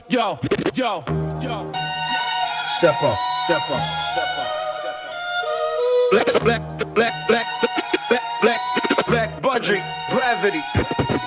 Yo, yo, yo. Step up, step up, step up, step up. Black budget, gravity.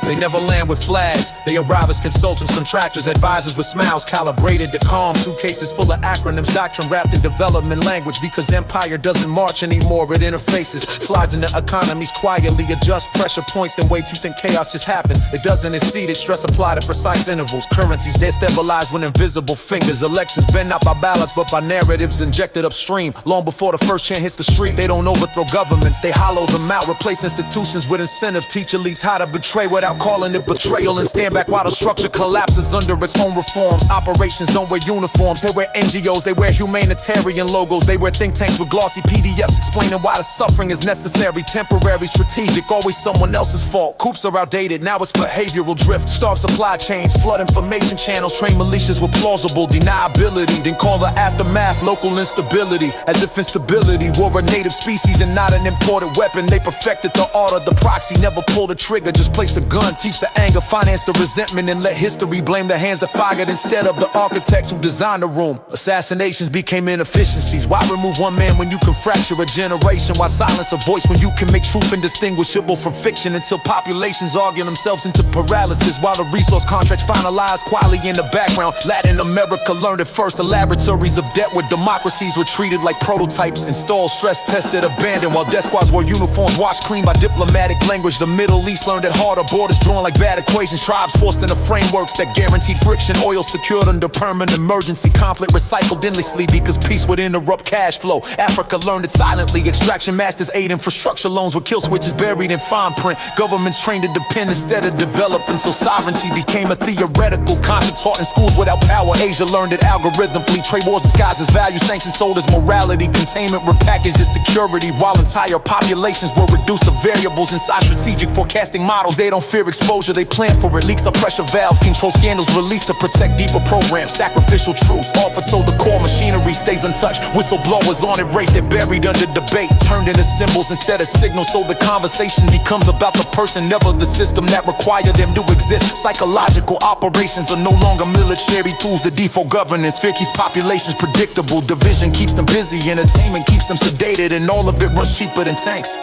They never land with flags. They arrive as consultants, contractors, advisors with smiles calibrated to calm. Suitcases full of acronyms, doctrine wrapped in development language. Because empire doesn't march anymore, it interfaces. Slides into economies quietly, adjust pressure points, then waits. You think chaos just happens. It doesn't exceed it. Stress applied at precise intervals. Currencies destabilized when invisible fingers. Elections bent not by ballots, but by narratives injected upstream. Long before the first chant hits the street, they don't overthrow governments. They hollow them out, replace institutions with incentives. Teach elites how to betray without calling it betrayal, and stand back while the structure collapses under its own reforms. Operations don't wear uniforms, they wear NGOs, they wear humanitarian logos, they wear think tanks with glossy PDFs explaining why the suffering is necessary, temporary, strategic, always someone else's fault. Coups are outdated, now it's behavioral drift. Starve supply chains, flood information channels, train militias with plausible deniability, then call the aftermath local instability, as if instability were a native species and not an imported weapon. They perfected the art of the proxy, never pull the trigger, just place the gun. Teach the anger, finance the resentment, and let history blame the hands that fired instead of the architects who designed the room. Assassinations became inefficiencies. Why remove one man when you can fracture a generation? Why silence a voice when you can make truth indistinguishable from fiction? Until populations argue themselves into paralysis, while the resource contracts finalized quietly in the background. Latin America learned it first. The laboratories of debt where democracies were treated like prototypes, installed, stress tested, abandoned, while death squads wore uniforms washed clean by diplomatic language. The Middle East learned it harder, borders drawn like bad equations, tribes forced into frameworks that guaranteed friction, oil secured under permanent emergency, conflict recycled endlessly because peace would interrupt cash flow. Africa learned it silently, extraction masters aid infrastructure loans with kill switches buried in fine print. Governments trained to depend instead of develop until sovereignty became a theoretical concept taught in schools without power. Asia learned it algorithmically, trade wars disguised as value, sanctions sold as morality, containment repackaged as security, while entire populations were reduced to variables inside strategic forecasting models. They don't fear exposure, they plan for it. Leaks a pressure valve, control scandals released to protect deeper programs. Sacrificial truths offered so the core machinery stays untouched. Whistleblowers on it race, they're buried under debate, turned into symbols instead of signals, so the conversation becomes about the person, never the system that required them to exist. Psychological operations are no longer military tools. The default governance, fear keeps populations predictable, division keeps them busy, entertainment keeps them sedated, and all of it runs cheaper than tanks.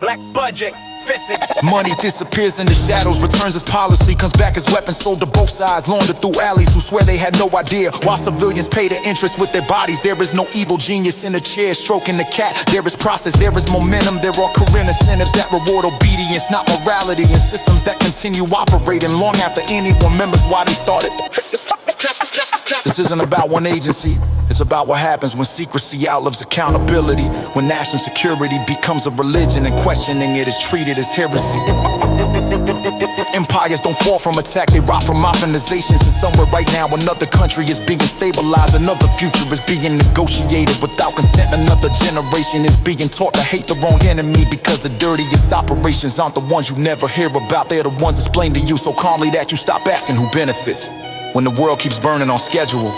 Black budget. Physics. Money disappears in the shadows, returns as policy, comes back as weapons sold to both sides, laundered through alleys who swear they had no idea. While civilians pay their interest with their bodies, there is no evil genius in a chair stroking the cat. There is process, there is momentum, there are career incentives that reward obedience, not morality, and systems that continue operating long after anyone remembers why they started. This isn't about one agency, it's about what happens when secrecy outlives accountability, when national security becomes a religion and questioning it is treated as heresy. Empires don't fall from attack, they rot from modernizations. And somewhere right now another country is being stabilized, another future is being negotiated without consent. Another generation is being taught to hate the wrong enemy, because the dirtiest operations aren't the ones you never hear about. They're the ones explained to you so calmly that you stop asking who benefits. When the world keeps burning on schedule,